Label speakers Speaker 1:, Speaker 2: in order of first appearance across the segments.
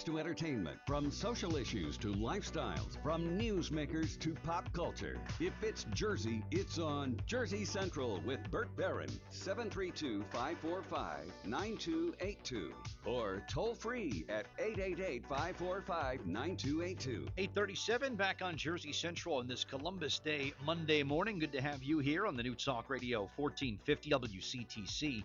Speaker 1: to entertainment, from social issues to lifestyles, from newsmakers to pop culture. If it's Jersey, it's on Jersey Central with Bert Barron, 732-545-9282. Or toll free at 888-545-9282.
Speaker 2: 8:37 back on Jersey Central on this Columbus Day Monday morning. Good to have you here on the New Talk Radio 1450 WCTC,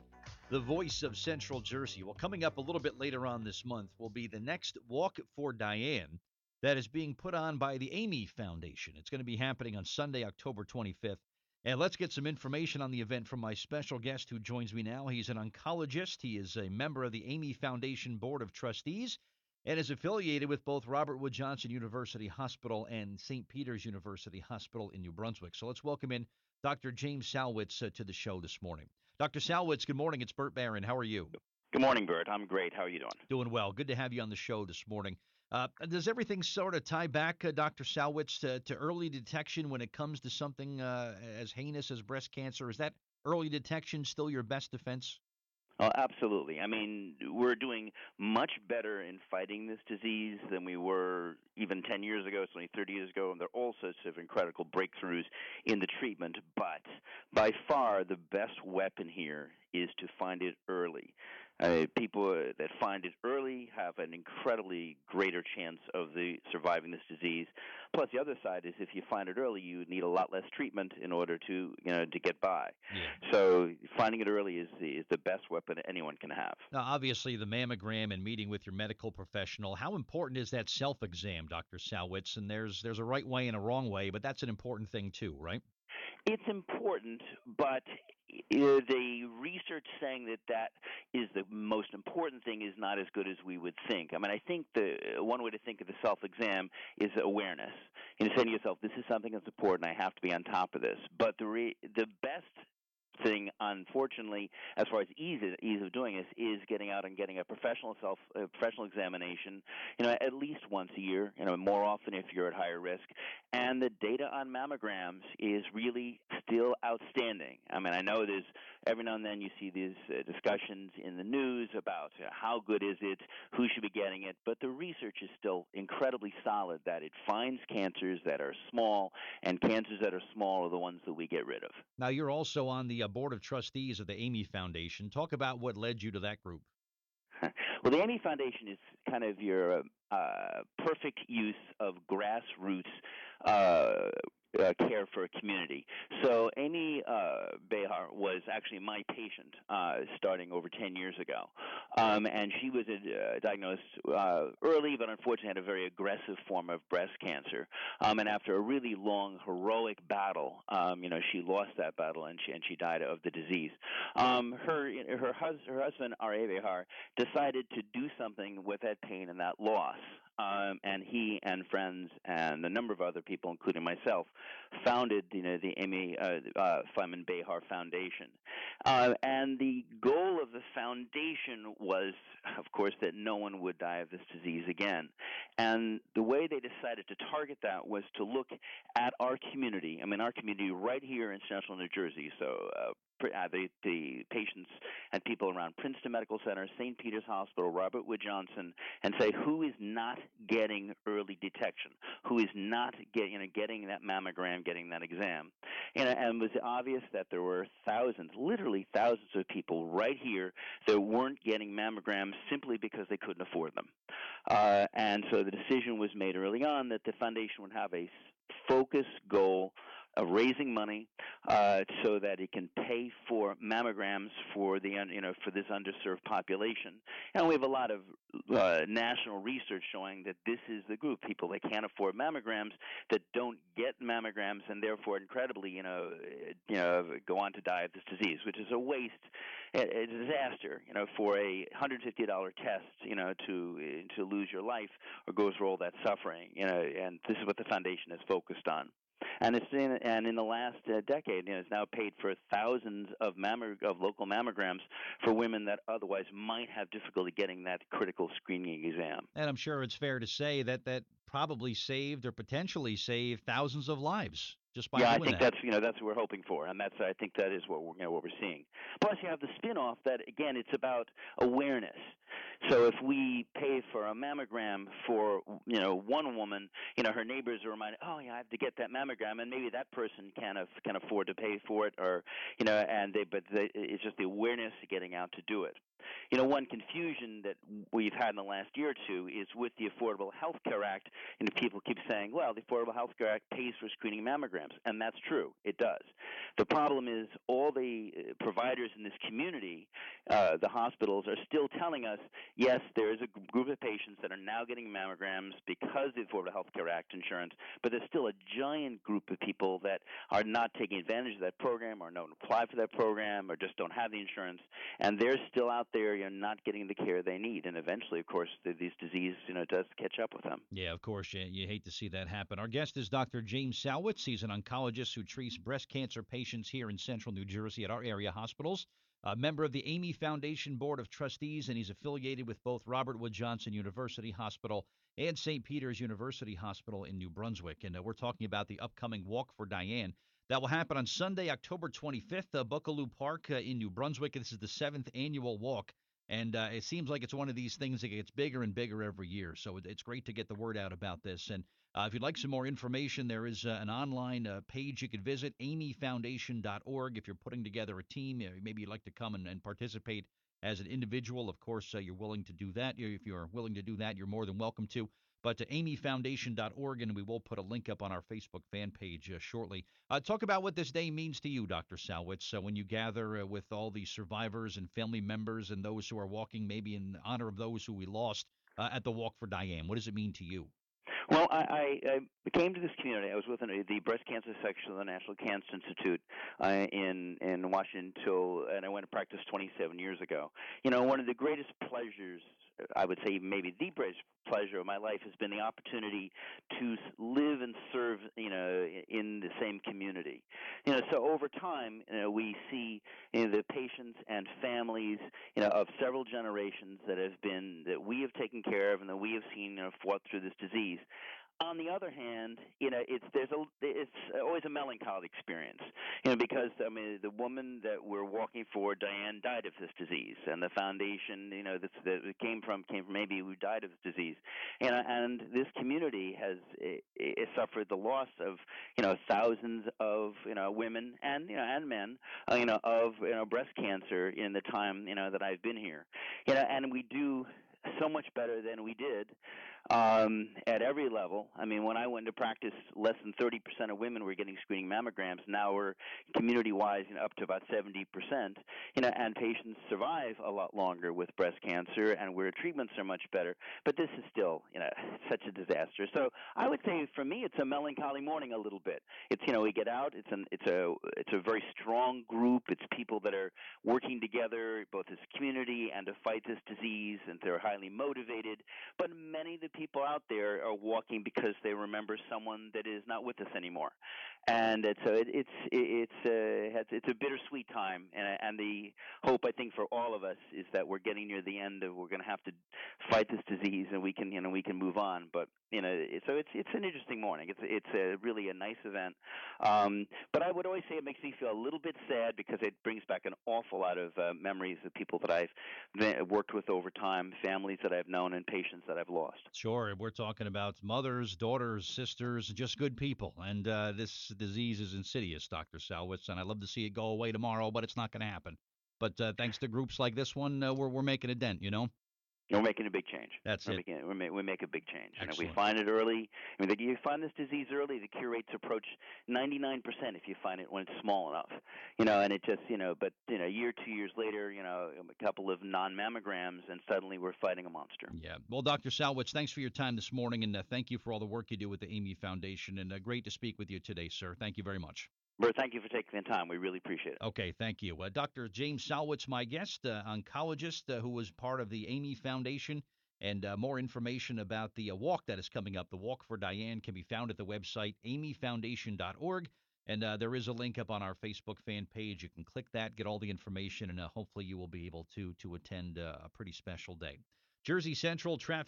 Speaker 2: the voice of Central Jersey. Well, coming up a little bit later on this month will be the next Walk for Diane that is being put on by the Amy Foundation. It's going to be happening on Sunday, October 25th. And let's get some information on the event from my special guest who joins me now. He's an oncologist. He is a member of the Amy Foundation Board of Trustees and is affiliated with both Robert Wood Johnson University Hospital and St. Peter's University Hospital in New Brunswick. So let's welcome in Dr. James Salwitz to the show this morning. Dr. Salwitz, good morning. It's Bert Barron. How are you?
Speaker 3: Good morning, Bert. I'm great. How are you doing?
Speaker 2: Doing well. Good to have you on the show this morning. Does everything sort of tie back, Dr. Salwitz, to early detection when it comes to something as heinous as breast cancer? Is that early detection still your best defense?
Speaker 3: Oh, absolutely. I mean, we're doing much better in fighting this disease than we were even 10 years ago, 30 years ago, and there are all sorts of incredible breakthroughs in the treatment. But by far, the best weapon here is to find it early. People that find it early have an incredibly greater chance of surviving this disease. Plus, the other side is if you find it early, you need a lot less treatment in order to get by.
Speaker 2: Yeah.
Speaker 3: So finding it early is the best weapon anyone can have.
Speaker 2: Now, obviously, the mammogram and meeting with your medical professional, how important is that self-exam, Dr. Salwitz? And there's a right way and a wrong way, but that's an important thing too, right?
Speaker 3: It's important, but the research saying that is the most important thing is not as good as we would think. I mean, I think the one way to think of the self-exam is awareness. And saying to yourself, this is something that's important, I have to be on top of this. But the best thing, unfortunately, as far as ease of doing this, is getting out and getting a professional examination, at least once a year, more often if you're at higher risk. And the data on mammograms is really still outstanding. I mean, I know there's every now and then you see these discussions in the news about how good is it, who should be getting it, but the research is still incredibly solid that it finds cancers that are small, and cancers that are small are the ones that we get rid of.
Speaker 2: Now, you're also on the Board of Trustees of the Amy Foundation. Talk about what led you to that group.
Speaker 3: Well, the Amy Foundation is kind of your perfect use of grassroots care for a community. So Amy Behar was actually my patient starting over 10 years ago. And she was diagnosed early, but unfortunately had a very aggressive form of breast cancer. And after a really long, heroic battle, she lost that battle and she died of the disease. Her husband, R.A. Behar, decided to do something with that pain and that loss. And he and friends and a number of other people, including myself, founded the Amy Fleming Behar Foundation. And the goal of the foundation was, of course, that no one would die of this disease again. And the way they decided to target that was to look at our community. I mean, our community right here in Central New Jersey. So the patients and people around Princeton Medical Center, St. Peter's Hospital, Robert Wood Johnson, and say who is not getting early detection, who is not getting that mammogram, getting that exam. And it was obvious that there were thousands, literally thousands of people right here that weren't getting mammograms simply because they couldn't afford them. And so the decision was made early on that the foundation would have a focused goal of raising money so that it can pay for mammograms for for this underserved population. And we have a lot of national research showing that this is the group, people that can't afford mammograms, that don't get mammograms, and therefore incredibly go on to die of this disease, which is a waste, a disaster, for a $150 test, to lose your life or go through all that suffering, and this is what the foundation is focused on. And in the last decade, it's now paid for thousands of local mammograms for women that otherwise might have difficulty getting that critical screening exam.
Speaker 2: And I'm sure it's fair to say that probably saved or potentially saved thousands of lives just by doing that.
Speaker 3: Yeah, I think that's what we're hoping for, and I think that is what we're seeing. Plus, you have the spin-off that again, it's about awareness. So if we pay for a mammogram for one woman, her neighbors are reminded, oh yeah, I have to get that mammogram, and maybe that person can afford to pay for it, or it's just the awareness of getting out to do it. One confusion that we've had in the last year or two is with the Affordable Health Care Act, and people keep saying, well, the Affordable Health Care Act pays for screening mammograms, and that's true, it does. The problem is all the providers in this community, the hospitals, are still telling us, yes, there is a group of patients that are now getting mammograms because of the Affordable Health Care Act insurance, but there's still a giant group of people that are not taking advantage of that program, or don't apply for that program, or just don't have the insurance, and they're still out there, not getting the care they need. And eventually, of course, these disease, does catch up with them.
Speaker 2: Yeah, of course. You hate to see that happen. Our guest is Dr. James Salwitz. He's an oncologist who treats breast cancer patients here in central New Jersey at our area hospitals. A member of the Amy Foundation Board of Trustees, and he's affiliated with both Robert Wood Johnson University Hospital and St. Peter's University Hospital in New Brunswick. And we're talking about the upcoming Walk for Diane. That will happen on Sunday, October 25th, Buccaloo Park in New Brunswick. This is the 7th annual walk. And it seems like it's one of these things that gets bigger and bigger every year. So it's great to get the word out about this. And if you'd like some more information, there is an online page you could visit, amyfoundation.org. If you're putting together a team, maybe you'd like to come and participate as an individual. Of course, you're willing to do that. If you're willing to do that, you're more than welcome to. But to amyfoundation.org, and we will put a link up on our Facebook fan page shortly. Talk about what this day means to you, Dr. Salwitz, when you gather with all the survivors and family members and those who are walking maybe in honor of those who we lost at the Walk for Diane. What does it mean to you?
Speaker 3: Well, I came to this community. I was with the breast cancer section of the National Cancer Institute in Washington and I went to practice 27 years ago. One of the greatest pleasures, I would say maybe the greatest pleasure of my life, has been the opportunity to live and serve, in the same community. So over time, we see the patients and families, of several generations that we have taken care of and that we have seen, fought through this disease. On the other hand, it's always a melancholy experience, because the woman that we're walking for, Diane, died of this disease, and the foundation, that it came from maybe who died of this disease, and this community has suffered the loss of thousands of women and men of breast cancer in the time that I've been here, and we do so much better than we did at every level. I mean, when I went to practice, less than 30% of women were getting screening mammograms. Now we're community-wise up to about 70%, and patients survive a lot longer with breast cancer, and where treatments are much better. But this is still, such a disaster. So I would say for me, it's a melancholy morning a little bit. It's, we get out. It's a very strong group. It's people that are working together, both as a community and to fight this disease, and they're highly motivated. But many of the people out there are walking because they remember someone that is not with us anymore, and it's a bittersweet time. And the hope, I think, for all of us is that we're getting near the end of, we're going to have to fight this disease, and we can move on. But so it's an interesting morning. It's really a nice event. But I would always say it makes me feel a little bit sad because it brings back an awful lot of memories of people that I've worked with over time, families that I've known, and patients that I've lost.
Speaker 2: Sure. We're talking about mothers, daughters, sisters, just good people. And this disease is insidious, Dr. Salwitz, and I'd love to see it go away tomorrow, but it's not going to happen. But thanks to groups like this one, we're making a dent,
Speaker 3: We're making a big change.
Speaker 2: That's it.
Speaker 3: We make a big change.
Speaker 2: Excellent.
Speaker 3: And if we find it early, you find this disease early, the cure rates approach 99% if you find it when it's small enough. And it just, but, a year, 2 years later, a couple of non-mammograms, and suddenly we're fighting a monster.
Speaker 2: Yeah. Well, Dr. Salwitz, thanks for your time this morning, and thank you for all the work you do with the Amy Foundation, and great to speak with you today, sir. Thank you very much.
Speaker 3: Bert, thank you for taking the time. We really appreciate it.
Speaker 2: Okay, thank you. Dr. James Salwitz, my guest, oncologist who was part of the Amy Foundation. And more information about the walk that is coming up, the Walk for Diane, can be found at the website amyfoundation.org. And there is a link up on our Facebook fan page. You can click that, get all the information, and hopefully you will be able to attend a pretty special day. Jersey Central traffic.